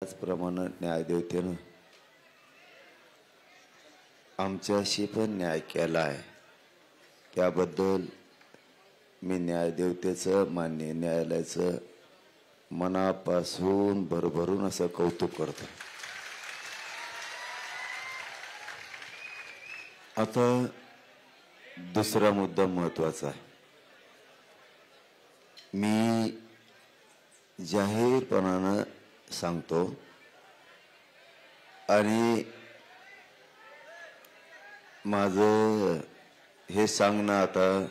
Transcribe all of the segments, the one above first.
त्याचप्रमाणे न्यायदेवतेनं आमच्याशी पण न्याय केला आहे. त्याबद्दल मी न्यायदेवतेचं मान्य न्यायालयाचं मनापासून भरभरून असं कौतुक करतो. आता दुसरा मुद्दा महत्वाचा आहे. मी जाहीरपणानं सांगतो आणि माझं हे सांगणं आता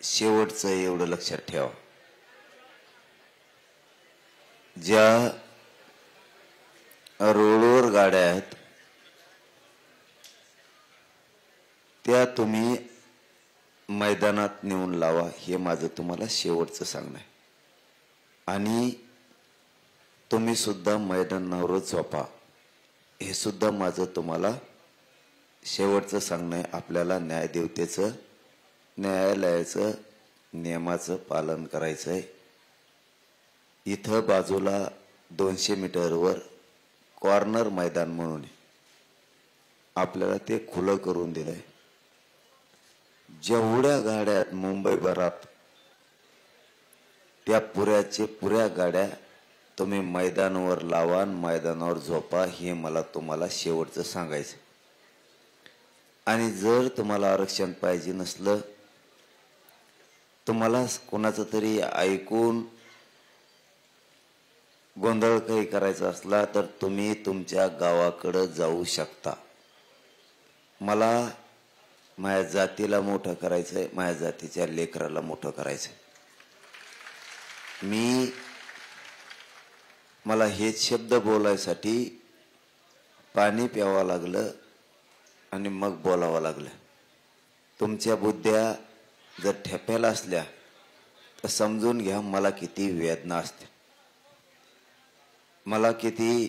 शेवटचं एवढं लक्षात ठेवा. ज्या रोडवर गाड्या आहेत त्या तुम्ही मैदानात नेऊन लावा, हे माझं तुम्हाला शेवटचं सांगणं आहे. आणि तुम्ही सुद्धा मैदानावर झोपा, हे सुद्धा माझं तुम्हाला शेवटचं सांगणं आहे. आपल्याला न्यायदेवतेचं न्यायालयाचं नियमाचं पालन करायचं आहे. इथं बाजूला 200 मीटरवर कॉर्नर मैदान म्हणून आपल्याला ते खुलं करून दिलंय. जेवढ्या गाड्या मुंबईभरात त्या पुऱ्या गाड्या तुम्ही मैदानावर लावा, मैदानावर झोपा, हे मला तुम्हाला शेवटचं सांगायचं. आणि जर तुम्हाला आरक्षण पाहिजे नसलं, तुम्हाला कोणाचं तरी ऐकून गोंधळ काही करायचा असला तर तुम्ही तुमच्या गावाकडे जाऊ शकता. मला माझ्या जातीला मोठं करायचंय, माझ्या जातीच्या लेकराला मोठं करायचंय. मला हेच शब्द बोलायसाठी पाणी प्यावं लागलं आणि मग बोलावं लागलं. तुमच्या बुद्ध्या जर ठेप्याला असल्या तर समजून घ्या मला किती वेदना असते, मला किती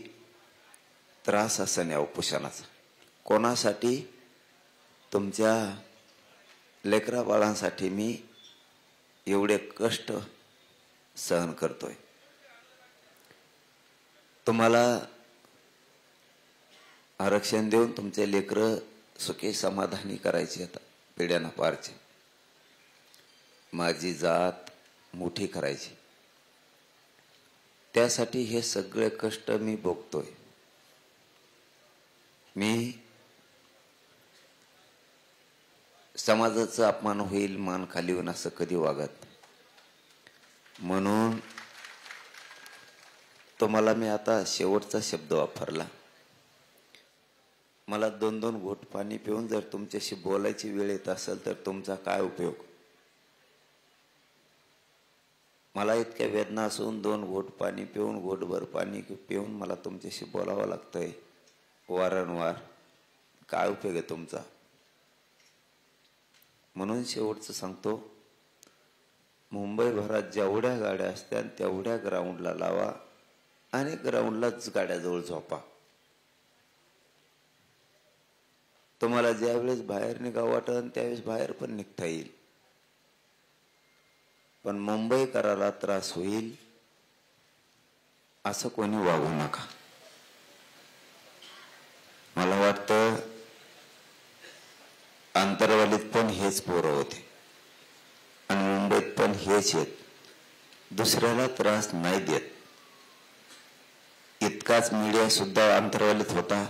त्रास असेल या उपोषणाचा. कोणासाठी? तुमच्या लेकरा बाळांसाठी मी एवढे कष्ट सहन करतोय. तुम्हाला आरक्षण देऊन तुमचे लेकरं सुखी समाधानी करायचे, आता पिढ्याना पारचे, माझी जात मोठी करायची. त्यासाठी हे सगळे कष्ट मी भोगतोय. मी समाजाचा अपमान होईल, मान खाली होईल असं कधी वागत. म्हणून तुम्हाला मी आता शेवटचा शब्द वापरला. मला 2-2 घोट पाणी पिऊन जर तुमच्याशी बोलायची वेळ येत असेल तर तुमचा काय उपयोग? मला इतक्या वेदना असून 2 घोट पाणी पिऊन, घोटभर पाणी पिऊन मला तुमच्याशी बोलावं लागतंय वारंवार. काय उपयोग आहे तुमचा? म्हणून शेवटचं सांगतो, मुंबईभरात जेवढ्या गाड्या असतात तेवढ्या ग्राउंडला लावा आणि ग्राउंडलाच गाड्याजवळ झोपा. तुम्हाला ज्यावेळेस बाहेर निघावं वाटेल त्यावेळेस बाहेर पण निघता येईल. पण मुंबईकराला त्रास होईल असं कोणी वागू नका. मला वाटतं आंतरवालीत पण हेच पोरं होते आणि मुंबईत पण हेच आहेत. दुसऱ्याला त्रास नाही देत. इतकाच मीडिया सुद्धा आंतरवालीत होता,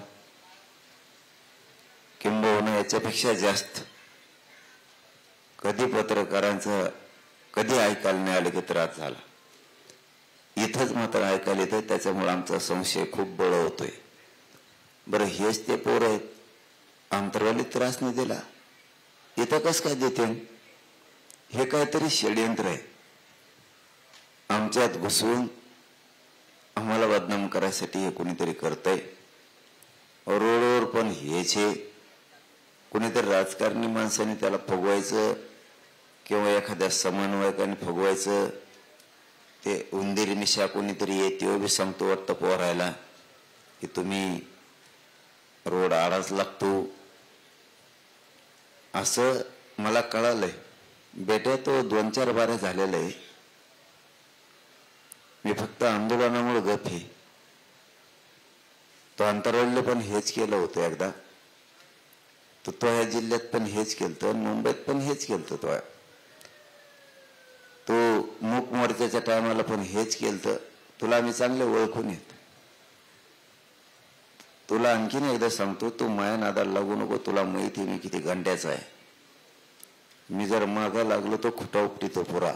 किंबहुना याच्यापेक्षा जास्त. कधी पत्रकारांचं कधी ऐकायला नाही आलं की त्रास झाला. इथंच मात्र ऐकायला येतं, त्याच्यामुळे आमचा संशय खूप बळ होतोय. बरं, हेच ते पोर आहेत, आंतरवालीत त्रास नाही दिला, इथं कसं काय देते? हे काहीतरी षडयंत्र आहे. आमच्यात घुसून आम्हाला बदनाम करायसाठी हे कोणीतरी करतंय. रोडवर पण हेच आहे. कोणीतरी राजकारणी माणसाने त्याला फगवायचं किंवा एखाद्या समन्वयकाने फगवायचं. ते उंदीर मिशा कोणीतरी येते बी सांगतो वाटतं पोरायला की तुम्ही रोड आडाच लागतो. असं मला कळालंय. बेटा तो 2-4 बाऱ्या झालेला आहे. मी फक्त आंदोलनामुळे गप आहे. तो अंतरवलीला पण हेच केलं होतं एकदा, तो ह्या जिल्ह्यात पण हेच केलं, मुंबईत पण हेच केलं, तो मूक मोर्चाच्या टायमाला पण हेच केलं. तुला आम्ही चांगले ओळखून येत. तुला आणखीन एकदा सांगतो, तू माया नादाला लागू नको. तुला माहिती मी किती गंड्याचा आहे. मी जर मागा लागलो तो खुटा उपटीतो पुरा.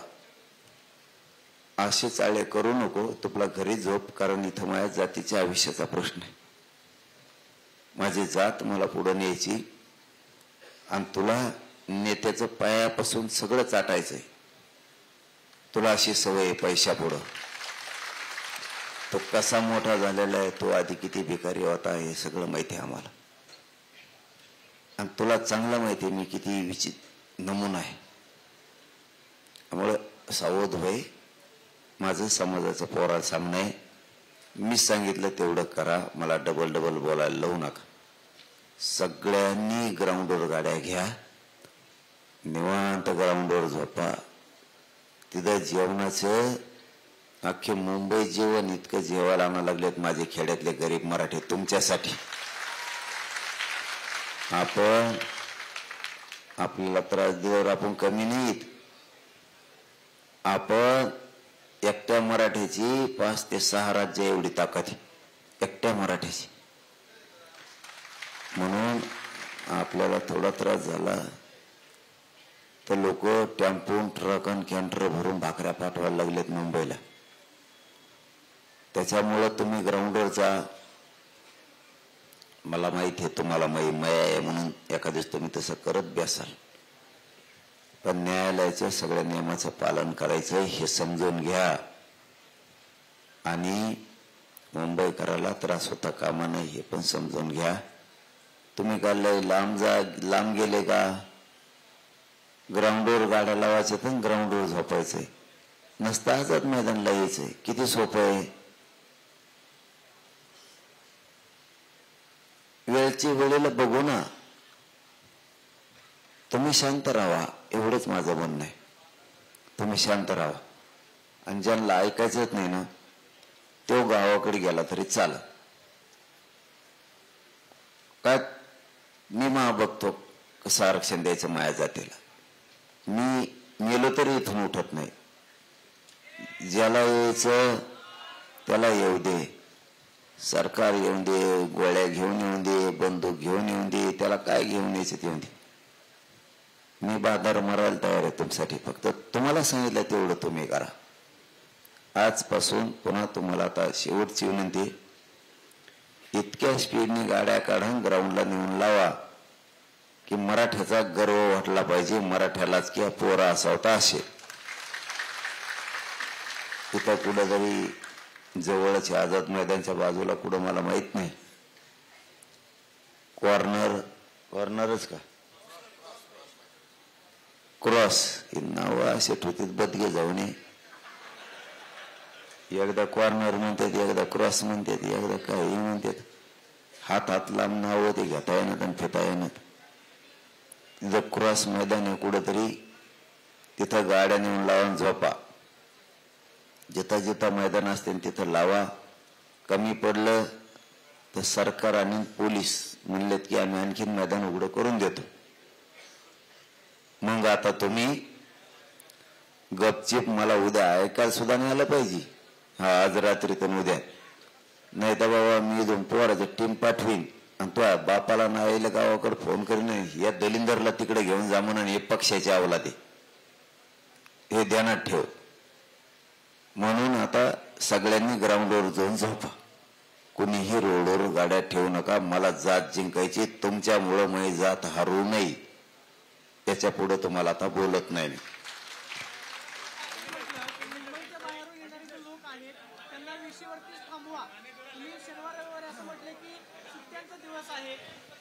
असे चाळे करू नको. तुला घरी झोप, कारण इथं माझ्या जातीच्या आयुष्याचा प्रश्न आहे. माझी जात मला पुढे न्यायची आणि तुला नेत्याचं पायापासून सगळं चाटायचंय. तुला अशी सवय आहे पैशा पुढं. तो कसा मोठा झालेला आहे, तो आधी किती भिकारी होता हे सगळं माहिती आहे आम्हाला. आणि तुला चांगलं माहिती आहे मी किती विचित्र नमुना आहे. त्यामुळं सावध होय. माझं समाजाचं पोराला सामनं आहे. मी सांगितलं तेवढं करा. मला डबल बोलायला लावू नका. सगळ्यांनी ग्राउंडवर गाड्या घ्या, निवांत ग्राउंडवर झोपा. तिथं जेवणाचं अख्खे मुंबई जेवण इतकं जेवायला आणा लागलेत माझे खेड्यातले गरीब मराठी तुमच्यासाठी. आपण आपल्याला त्रास देवर आपण कमी नाहीत. आपण एकट्या मराठीची 5 ते 6 राज्य एवढी ताकद आहे एकट्या मराठीची. म्हणून आपल्याला थोडा त्रास झाला तर लोक टेम्पो ट्रक आणि कॅन्टर भरून भाकऱ्या पाठवायला लागलेत मुंबईला. त्याच्यामुळं तुम्ही ग्राउंडवर जा. मला माहिती आहे तुम्हाला माया आहे म्हणून एखाद्याच तुम्ही तसं करत बसाल, पण न्यायालयाच्या सगळ्या नियमाचं पालन करायचं हे समजून घ्या. आणि मुंबईकराला त्रास होता कामा नये हे पण समजून घ्या. तुम्ही काय लांब गेले का? ग्राउंडवर गाड्या लावायच्या तर ग्राउंडवर झोपायचंय. नसता आझाद मैदानला यायचंय. किती सोपं आहे. वेळची वेळेला बघू ना. तुम्ही शांत राहा, एवढंच माझं म्हणणं आहे. तुम्ही शांत राहा. आणि ज्यांना ऐकायचंच नाही ना तो गावाकडे गेला तरी चाल. काय मी बघतो कसं आरक्षण द्यायचं माया जातीला. मी मेलो तरी इथून उठत नाही. ज्याला यायचं त्याला येऊ दे. सरकार येऊन दे, गोळ्या घेऊन येऊन दे, बंदूक घेऊन येऊन दे, त्याला काय घेऊन यायचं ते येऊन दे. मी बाजार मारायला तयार आहे तुमच्यासाठी. फक्त तुम्हाला सांगितलं तेवढं तुम्ही करा. आजपासून पुन्हा तुम्हाला आता शेवटची विनंती, इतक्या स्पीडने गाड्या काढून ग्राउंडला नेऊन लावा की मराठ्याचा गर्व वाटला पाहिजे. मराठ्यालाच किंवा पोरा असा होता असे. इथं कुठं जरी जवळच आझाद मैदानच्या बाजूला कुठं मला माहित नाही, कॉर्नरच का क्रॉस हे नाव असे ठेवतात. बदगे जाऊ नये. एकदा कॉर्नर म्हणतात, एकदा क्रॉस म्हणतात, एकदा काही म्हणतात. हात लांब नाव ते घेता येणार आणि फेता येणार. तिथं क्रॉस मैदान आहे कुठंतरी, तिथं गाड्या नेऊन लावून झोपा. जिथं मैदान असते तिथं लावा. कमी पडलं तर सरकार आणि पोलीस म्हणलेत की आम्ही आणखीन मैदान उघडं करून देतो. मग आता तुम्ही गपचिप मला उद्या ऐकायला सुद्धा नाही आलं पाहिजे. हा आज रात्री तर उद्या नाही तर बाबा मी 2 पोराचं टीम पाठवीन आणि तो बापाला नाही गावाकडे फोन करीन, या दलिंदरला तिकडे घेऊन जा म्हणून हे पक्षाची अवलाद आहे हे ध्यानात ठेव. म्हणून आता सगळ्यांनी ग्राउंडवर जाऊन झोपा. कुणीही रोडवर गाड्या ठेवू नका. मला जात जिंकायची. तुमच्यामुळं माझी जात हरू नाही. त्याच्या पुढे तुम्हाला आता बोलत नाही.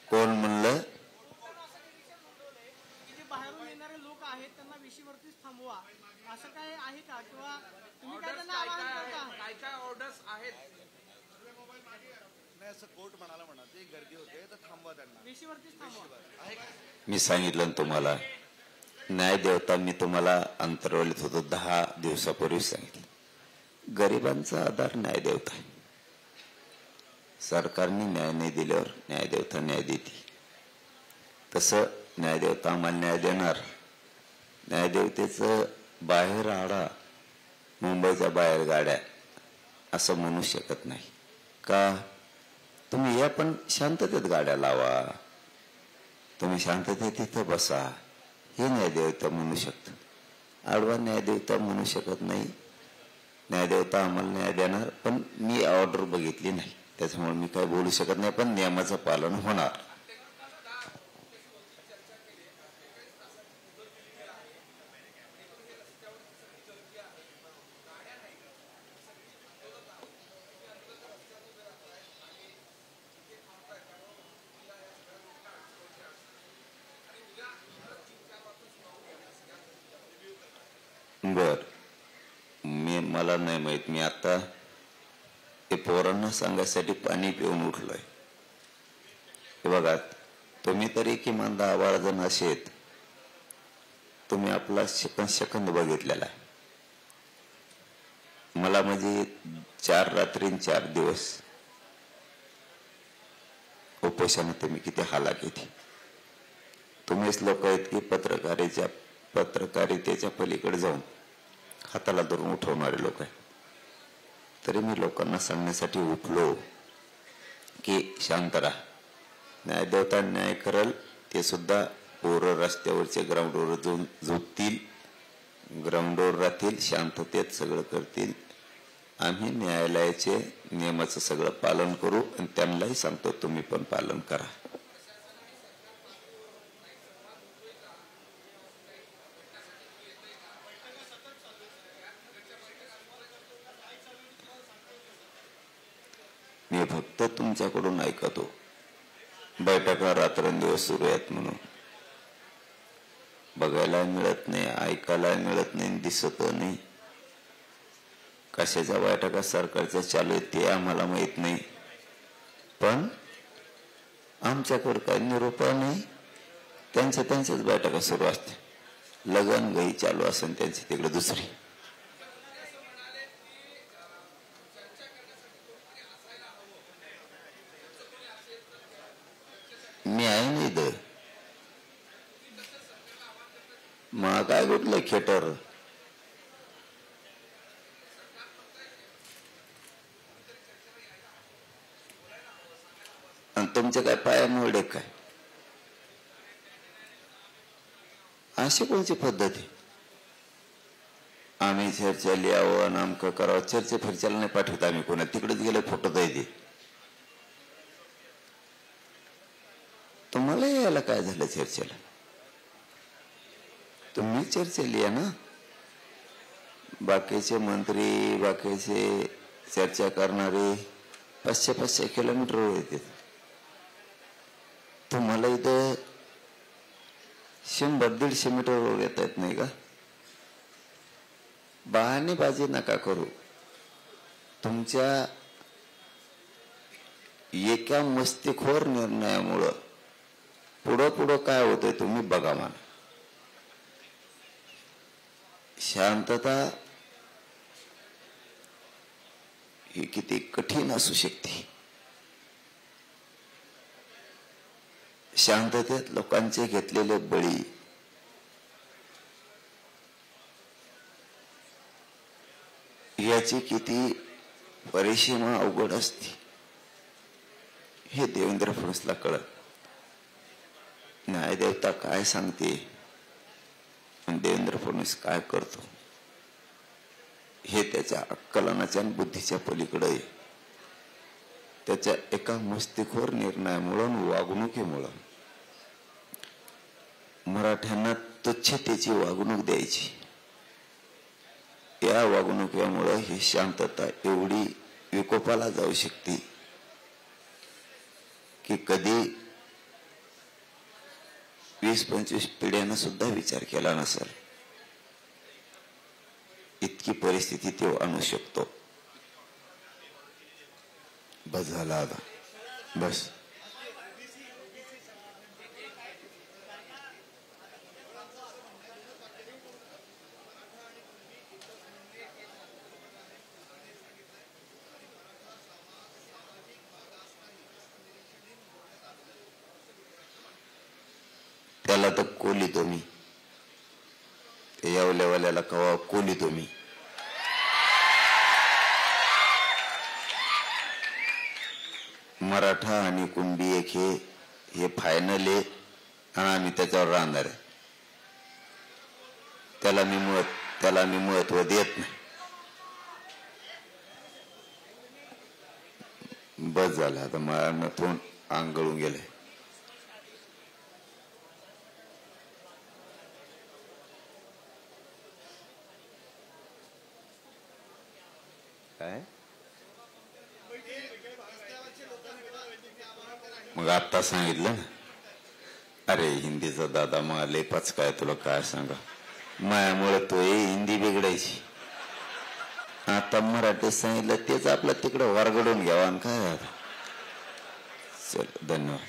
कोण म्हणलं? बाहेरून येणारे लोक आहेत त्यांना विशीवरतीच थांबवा असं काय आहे का? किंवा तुम्ही काय त्यांना आवाहन करता? काय ऑर्डर्स आहेत? नाही असं कोर्ट म्हणाला म्हणा ते गर्दी होते तर थांबवा त्यांना. विशीवरतीच थांबवा. मी सांगितलं ना तुम्हाला, न्याय देवता मी तुम्हाला अंतरवलीत होतो 10 दिवसापूर्वी सांगितलं. गरिबांचा आधार न्याय देवता आहे. सरकारने न्याय नाही दिल्यावर न्यायदेवता न्याय देते, तसं न्यायदेवता आम्हाला न्याय देणार. न्यायदेवतेचं बाहेर आडा, मुंबईच्या बाहेर गाड्या असं म्हणू शकत नाही का. तुम्ही या पण शांततेत गाड्या लावा, तुम्ही शांततेत तिथं बसा, हे न्यायदेवता म्हणू शकतं. आडवा न्यायदेवता म्हणू शकत नाही. न्यायदेवता आम्हाला न्याय देणार, पण मी ऑर्डर बघितली नाही त्याच्यामुळे मी काय बोलू शकत नाही, पण नियमाचं पालन होणार. बर, मला नाही माहित. मी आता ते पोरांना सांगायसाठी पाणी पिऊन उठलोय. हे बघा, तुम्ही तरी किमान 10-12 जण असेत, तुम्ही आपला सेकंद बघितलेला आहे. मला म्हणजे 4 रात्री 4 दिवस उपोषणात तुम्ही किती हालाक येते. तुम्हीच लोक आहेत की पत्रकारितेच्या पलीकडे जाऊन हाताला धरून उठवणारे लोक आहे. तरी मी लोकांना सांगण्यासाठी उठलो की शांत राहा, न्यायदेवता न्याय करल. ते सुद्धा पोरं रस्त्यावरचे ग्राउंडवर जाऊन झोपतील, ग्राउंडवर राहतील, शांततेत सगळं करतील. आम्ही न्यायालयाचे नियमाचं सगळं पालन करू आणि त्यांनाही सांगतो तुम्ही पण पालन करा. मी फक्त तुमच्याकडून ऐकतो. बैठका रात्रंदिवस सुरू आहेत म्हणून बघायला मिळत नाही, ऐकायला मिळत नाही, दिसत नाही. कशाच्या बैठका सरकारच्या चालू आहेत ते आम्हाला माहित नाही, पण आमच्याकडे काही निरोप नाही. त्यांच्याच बैठका सुरू असते. लगन गई चालू असेल त्यांची तिकडे दुसरी. मी आहे नाही इथं, मग काय कुठलं खेटर. आणि तुमच्या काय पाया मोडे काय, अशी कोणची पद्धत आहे. आम्ही चर्चेला यावं, नामकं करावं. चर्चे फिरच्याला नाही पाठवत आम्ही कोणा, तिकडेच गेले फोटो द्यायचे. तुम्हाला यायला काय झालं चर्चेला, तुम्ही चर्चेला या ना. बाकीचे मंत्री, बाकीचे चर्चा करणारे 500-500 किलोमीटरवर येतात. तुम्हाला इथं 100-150 मीटरवर येता येत नाही का. बहाणेबाजी नका करू. तुमच्या एका मस्तीखोर निर्णयामुळं पुढं काय होतंय तुम्ही बघा. मला शांतता ही किती कठीण असू शकते. शांततेत लोकांचे घेतलेले बळी, याची किती परिसीमा अवघड असते हे देवेंद्र फडणवीसला कळत. न्यायदेवता काय सांगते आणि देवेंद्र फडणवीस काय करतो हे त्याच्या अक्कलनाच्या आणि बुद्धीच्या पलीकडे आहे. त्याच्या एका मस्तीखोर निर्णयामुळं, वागणुकीमुळं मराठ्यांना तुच्छतेची वागणूक द्यायची. या वागणुकीमुळं ही शांतता एवढी विकोपाला जाऊ शकते की कधी 20-25 पिढ्यांना सुद्धा विचार केला नसेल इतकी परिस्थिती तो आणू शकतो. बस झाला आता, बस. त्याला तर कोली तुम्ही येवल्यावाल्याला कवा कोली तुम्ही. मराठा आणि कुंडी एक हे फायनल आहे आणि आम्ही त्याच्यावर राहणार आहे. त्याला मी महत्व देत नाही. बस झालं आता. मला तोंड आंगळून गेले. काय मग आता सांगितलं ना. अरे हिंदीचा दादा मला लय पचकाय. तुला काय सांगा, मायामुळे तो हिंदी बिघडायची. आता मराठीत सांगितलं तेच आपलं तिकडं वरगडून घ्यावा आणि काय. चल धन्यवाद.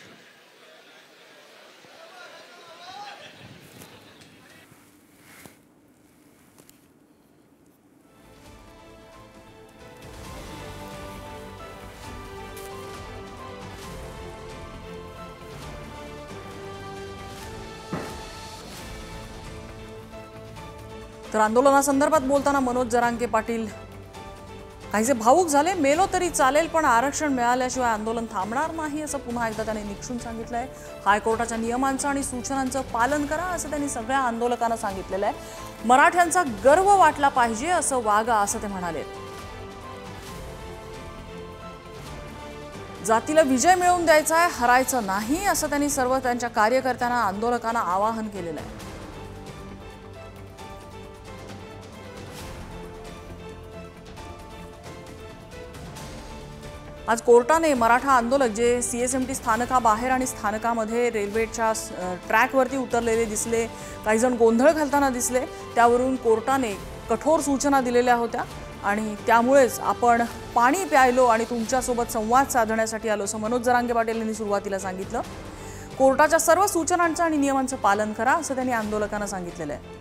तर आंदोलनासंदर्भात बोलताना मनोज जरांगे पाटील काहीसे भावूक झाले. मेलो तरी चालेल पण आरक्षण मिळाल्याशिवाय आंदोलन थांबणार नाही असं पुन्हा एकदा त्यांनी निक्षून सांगितलंय. हायकोर्टाच्या नियमांचं आणि सूचनांचं पालन करा असं त्यांनी सगळ्या आंदोलकांना सांगितलेलं आहे. मराठ्यांचा गर्व वाटला पाहिजे असं वागा असं ते म्हणाले. जातीला विजय मिळवून द्यायचा आहे, हरायचं नाही असं त्यांनी सर्व त्यांच्या कार्यकर्त्यांना आंदोलकांना आवाहन केलेलं आहे. आज कोर्टाने मराठा आंदोलक जे CSMT स्थानकाबाहेर आणि स्थानकामध्ये रेल्वेच्या ट्रॅकवरती उतरलेले दिसले, काही जण गोंधळ घालताना दिसले, त्यावरून कोर्टाने कठोर सूचना दिलेल्या होत्या आणि त्यामुळेच आपण पाणी प्यायलो आणि तुमच्यासोबत संवाद साधण्यासाठी आलो असं मनोज जरांगे पाटील यांनी सुरुवातीला सांगितलं. कोर्टाच्या सर्व सूचनांचं आणि नियमांचं पालन करा असं त्यांनी आंदोलकांना सांगितलेलं आहे.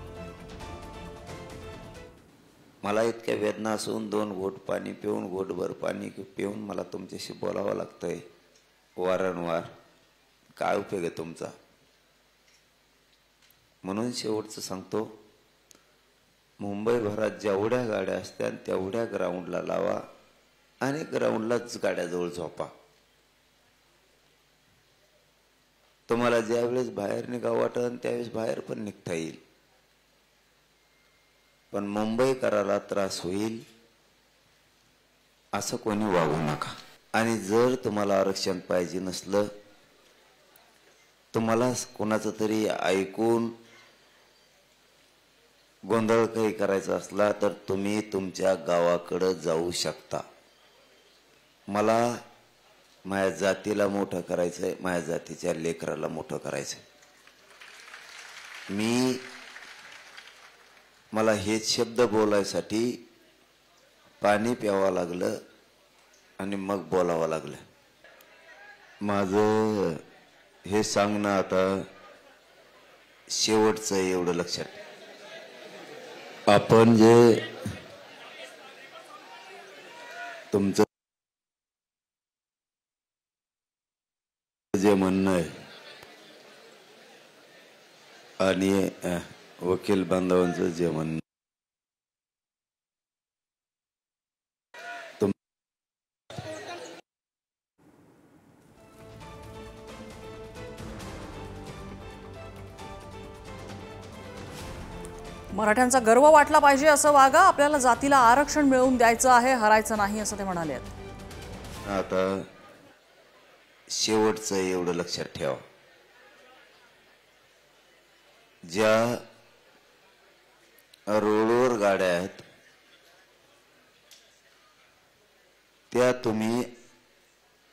मला इतक्या वेदना असून 2 घोट पाणी पिऊन, घोटभर पाणी पिऊन मला तुमच्याशी बोलावं लागतंय वारंवार. काय उपयोग आहे तुमचा? म्हणून शेवटचं सांगतो, मुंबईभरात जेवढ्या गाड्या असतात तेवढ्या ग्राउंडला लावा आणि ग्राउंडलाच गाड्याजवळ झोपा. तुम्हाला ज्यावेळेस बाहेर निघावं वाटन त्यावेळेस बाहेर पण निघता येईल. पण मुंबईकराला त्रास होईल असं कोणी वागू नका. आणि जर तुम्हाला आरक्षण पाहिजे नसलं, तुम्हाला कोणाचं तरी ऐकून गोंधळ काही करायचा असला तर तुम्ही तुमच्या गावाकडे जाऊ शकता. मला माझ्या जातीला मोठं करायचंय, माझ्या जातीच्या लेकराला मोठं करायचंय. मला हेच शब्द बोलायसाठी पाणी प्यावं लागलं आणि मग बोलावं लागलं. माझं हे सांगणं आता शेवटचं एवढं लक्षात. आपण जे तुमचं जे म्हणणं आहे आणि वकील बांधवांचं जे म्हणणं, मराठ्यांचा गर्व वाटला पाहिजे असं वागा. आपल्याला जातीला आरक्षण मिळवून द्यायचं आहे, हरायचं नाही असं ते म्हणाले. आता शेवटचं एवढं लक्षात ठेवा, ज्या रोडवर गाड्या आहेत त्या तुम्ही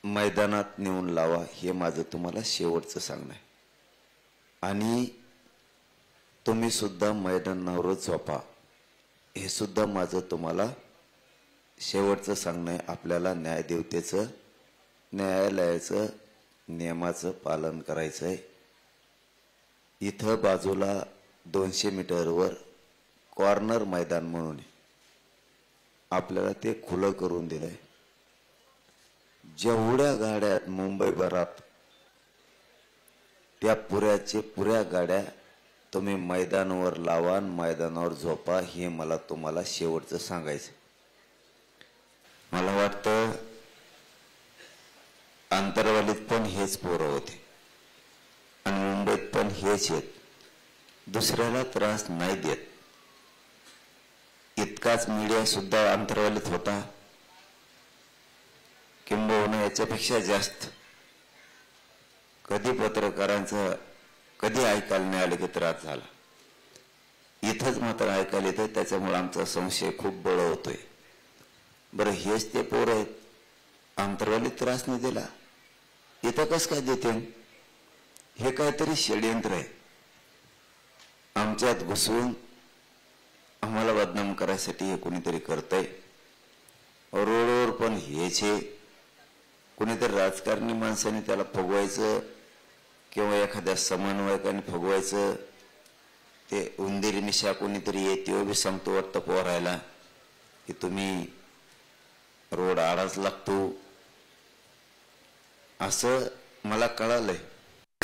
मैदानात नेऊन लावा. हे माझं तुम्हाला शेवटचं सांगणं आहे. आणि तुम्ही सुद्धा मैदानावरच झोपा. हे सुद्धा माझं तुम्हाला शेवटचं सांगणं आहे. आपल्याला न्यायदेवतेचं, न्यायालयाचं नियमाचं पालन करायचं आहे. इथं बाजूला 200 मीटरवर कॉर्नर मैदान म्हणून आपल्याला ते खुलं करून दिलंय. जेवढ्या गाड्या मुंबईभरात त्या पुऱ्या गाड्या तुम्ही मैदानावर लावा आणि मैदानावर झोपा, हे मला तुम्हाला शेवटचं सांगायचं. मला वाटतं आंतरवालीत पण हेच पोरं होते आणि मुंबईत पण हेच आहेत. दुसऱ्याला त्रास नाही देत. इतकाच मीडिया सुद्धा आंतरवालीत होता, किंबहुना याच्यापेक्षा जास्त. कधी पत्रकारांचं कधी ऐकायला नाही आलं की त्रास झाला. इथंच मात्र ऐकायला येतं, त्याच्यामुळे आमचा संशय खूप बळ होतोय. बरं, हेच ते पोरं आहेत, आंतरवालीत त्रास नाही दिला, इथं कसं काय देते? हे काहीतरी षडयंत्र आहे. आमच्यात घुसवून आम्हाला बदनाम करायसाठी हे कोणीतरी करतंय. रोडवर पण हेच आहे. कोणीतरी राजकारणी माणसाने त्याला फगवायचं किंवा एखाद्या समन्वयकाने फगवायचं. ते उंदीर मिशा कोणीतरी येते बी सांगतो वाटतं पोरायला की तुम्ही रोड आडाच लागतो, असं मला कळालंय.